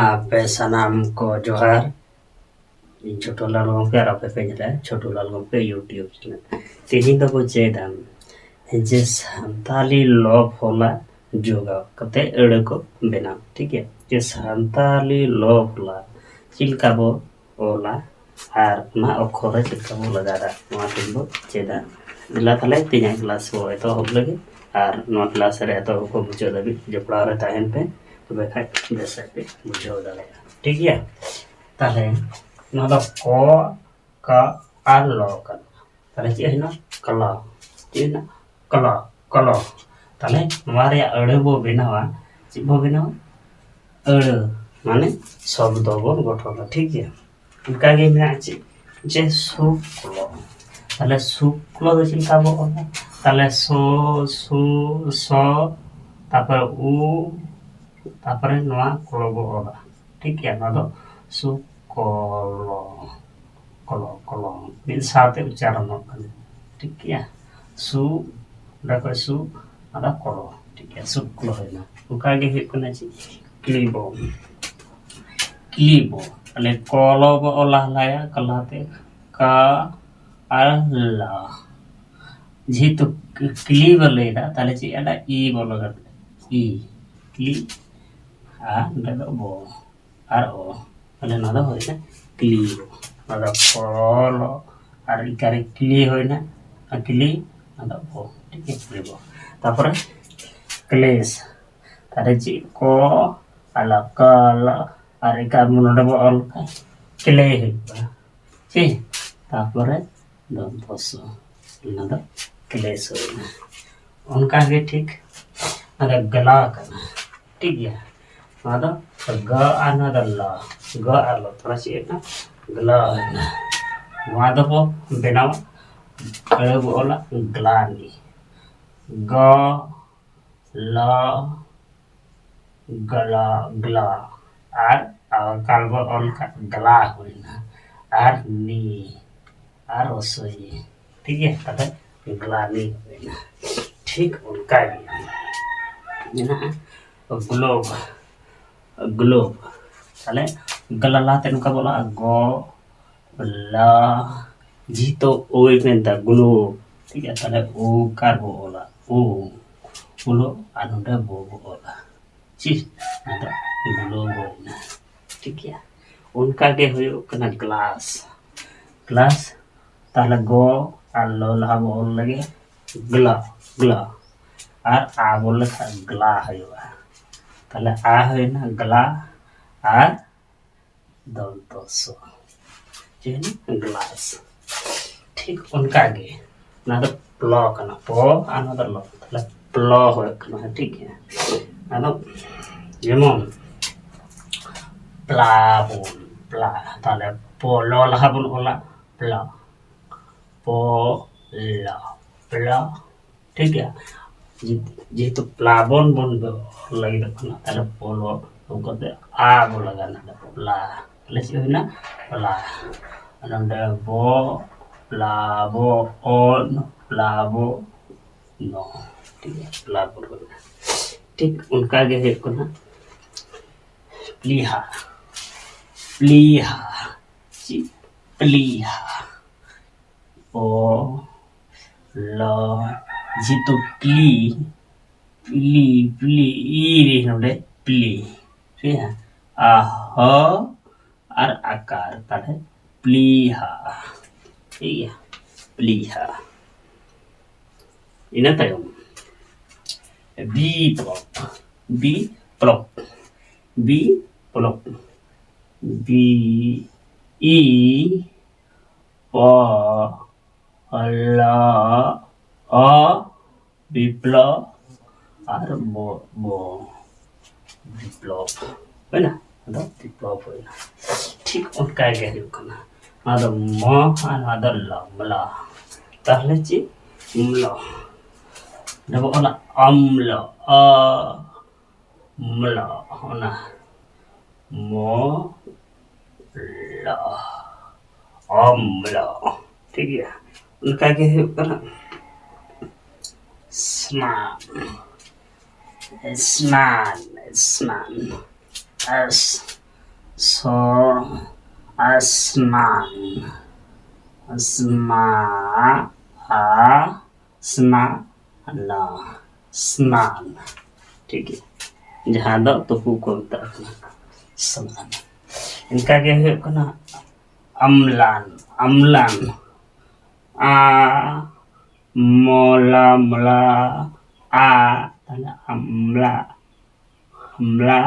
आपे सनाम को जोहार ᱤᱧ ᱪᱷᱳᱴᱩ ᱞᱟᱞ ᱜᱚᱢᱠᱮ ᱟᱨ ᱟᱯᱮ ᱯᱮ ᱧᱮᱞᱟ ᱪᱷᱳᱴᱩ ᱞᱟᱞ ᱜᱚᱢᱠᱮ ᱤᱭᱩᱴᱩᱵᱽ ᱪᱮᱱᱮᱞ ᱛᱮᱦᱮᱧ ᱫᱚᱵᱚ ᱪᱮᱫᱟ ᱡᱮ ᱥᱟᱱᱛᱟᱞᱤ ᱞᱚ ᱯᱷᱚᱞᱟ ᱡᱳᱜᱟᱣ ᱠᱟᱛᱮ ᱟᱹᱲᱟᱹ ᱠᱚ ᱵᱮᱱᱟᱣ ᱴᱷᱤक है जे सानताली लो फला चिलका बो ओला आर ना अक्षर चिलका बो लगादा नोआ दिन बो चेदा दिला थाले तीन क्लास बो एतो होब लगे आर नोआ क्लास रे एतो को बुझो दबी जपड़ा रे ताहेन पे तबे खाय बेसे पे बुझो दाले ठीक है ताले नोआ दो को का आर लो का ताले चे है ना कला चे ना कला कला ताले नोआ रे अड़े बो बेनावा चे बो बेनावा अड़ माने शब्द बन गठन ठीक है उनका के में আছে যে শুক্ল তাহলে শুক্ল দো চিন্তা বো তাহলে সো সু স তারপরে উ তারপরে নোয়া কলব ওলা ঠিক है ना दो শুক্ল কল কল মিল সাথে উচ্চারণ করবে ঠিক है সু দেখো সু আদা কল ঠিক है শুক্ল হয় না উনকা के কোনা ছি क्लीबो क्लीबो अले कॉलब ओला लाया कलाते का अल्ला जी तो क्लीब लेदा ताले ची अडा ई बोलो कर ई क्ली आ नदा बो आर ओ अले नदा होय ना क्लीब नदा कॉलो आर इकारे क्ली होय ना क्ली नदा बो ठीक है क्लीबो तापर क्लेश तारे ची को ala kala ari kamu nada bo ol kile ची तापरे दम पोसो नदा kile सोना उनका के ठीक नदा गला करना ठीक है नदा ग अनदा ला ग आलो थोड़ा सी ना गला ना वादा बो बेनावा अरे बो ओला ग्लानी ग ला गला गला आर कालबो ऑन गला होइना आर नी आर ओसोई ठीक है तब गलानी होइना ठीक उनका भी ना ग्लोब ग्लोब चले गलला तेनुका बोला गो ला जी तो ओई पेंता ग्लोब ठीक है तले ओ कार्बो ओला ओ बोलो अनुडा बो ओला चीज ada ग्लोब ठीक है उनका के होयो कना ग्लास ग्लास ताला गो आलो लहा बोल लगे ग्ला ग्ला आर आ बोल लखा ग्ला होयो ताला आ होय ना ग्ला आर दंतोसो जेन ग्लास ठीक उनका के ना तो प्लो कना पो अनदर लो ताला प्लो होय कना ठीक है ना जेमन प्लाबुन प्ला ताले पोलो लहाबुन ओला प्ला पोला प्ला ठीक है जी तो प्लाबुन बुन लगी रखना ताले पोलो उनकोते आ बो लगाना प्ला प्लस ये ना प्ला अनंदे बो प्लाबो ऑन प्लाबो नो ठीक है प्लाबो ठीक उनका के है को ना प्लीहा प्लीहा जी प्लीहा ओ ला जी तो प्ली प्ली प्ली ई रे नोडे प्ली ठीक है आ ह और आकार ताले प्लीहा ठीक है प्लीहा इना तायम बी प्लॉप बी प्लॉप बी प्लॉप बी ई प अल्ला अ विप्लव और बो बो विप्लव है ना तो विप्लव है ना ठीक उनका के है कना आदो म आदो ल मला ताहले ची मला डबो ओला अम्ल अ मला होना मो ला अम्ल ठीक है उनका के है ना स्नान स्नान स्नान एस सो स्नान स्ना आ स्ना ना स्नान ठीक है जहाँ दो तुपु को स्नान इनका के हुए कना अम्लान अम्लान आ मोला मोला आ ताले अम्ला अम्ला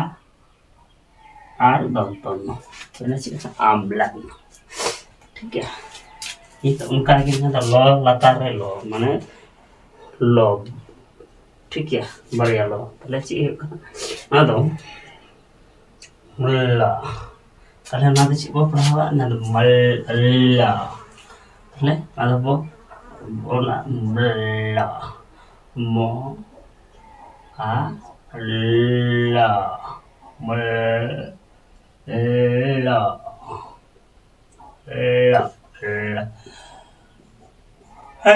आर दंतन तो चीज अम्लान ठीक है ये तो उनका के ना लो लतार रे लो माने लो ठीक है बढ़िया लो ताले चीज ना दो मुल्ला ताले ना चीज को पढ़ावा ना मल्ला ताले ना बो बोला मुल्ला मो आ ला मुल्ला ला ला है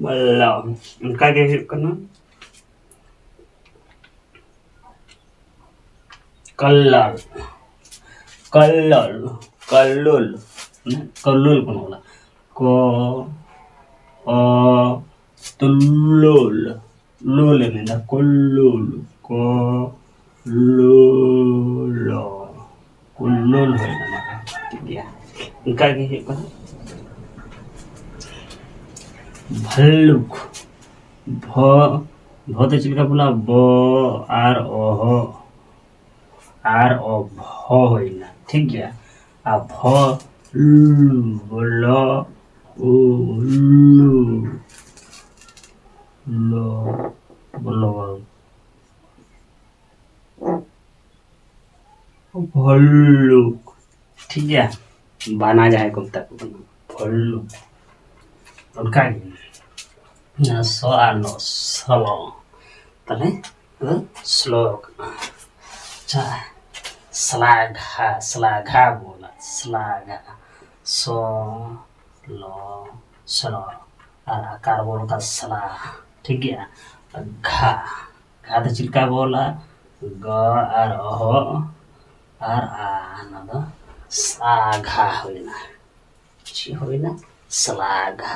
मुल्ला उनका क्या करना कल्लल कल्लल कल्लुल कल्लुल कौन बोला को तुल्लुल लुल में ना कुल्लुल को लुलो कुल्लुल है ना ठीक है इनका क्या करना भल्लुक भ भ तो चिल्का बोला ब आर ओ भ होइना ठीक है आ भ बोलो उ लो बोलो भल्लुक ठीक है बना जाए कब तक भल्लुक उनका ना सो आलो स्लो तले श्लोक अच्छा श्लाघा बोला श्लाघा सो लो स्लो और आकार बोल का सला ठीक है घा घा तो चिल्का बोला ग और हो और आ ना दो साघा होइना ची होइना सलाघा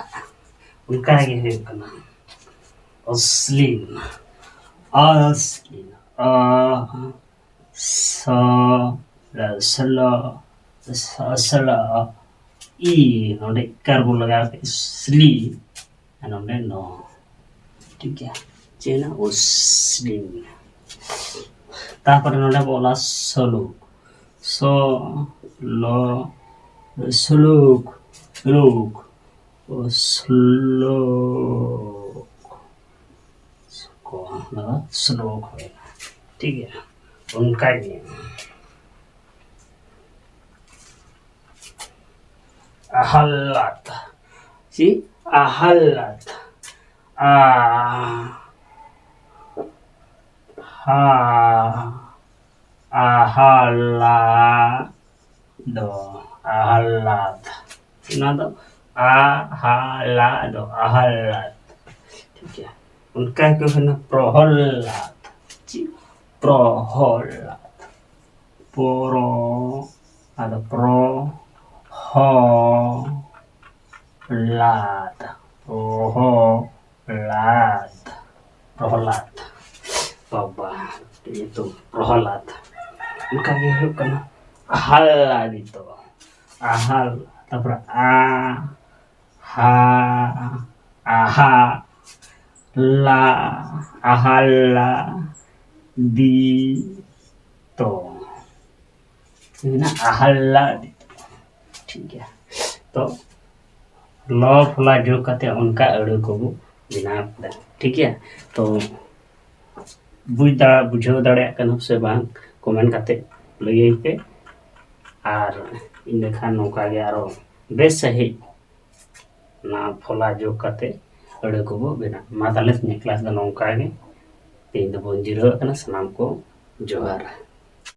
उनका आगे है करना अस्लीन अस्लीन सला ई नोडे कार्बन लगा के स्ली नोडे नो ठीक है चेना अस्लीन तापर नोडे बोला सलूक सो लो सलूक सलूक श्लोक ठीक है उनका ये अहल्लत जी अहल्लत आ हा अहल्ला दो अहल्लत ना दो आहलादो आहलाद ठीक है उनका क्या है ना प्रहलाद जी प्रहलाद प्रो आदा प्रो हो लाद प्रहलाद प्रहलाद बाबा itu प्रहलाद उनका क्या है ना ahal itu ahal तापर आ हा आहा ला आहला दी तो ना आहला ठीक है तो लो फला जो कहते उनका अड़ो को बिना ठीक है तो बुझाव दाड़ा से बांग कमेंट करते लगे पे और इनखान नौका गे आरो बेस सही ना फला जो करते अड़े को बेना मा ताले क्लास नौका गे तीन दो बन जिरो सनाम को जोहार।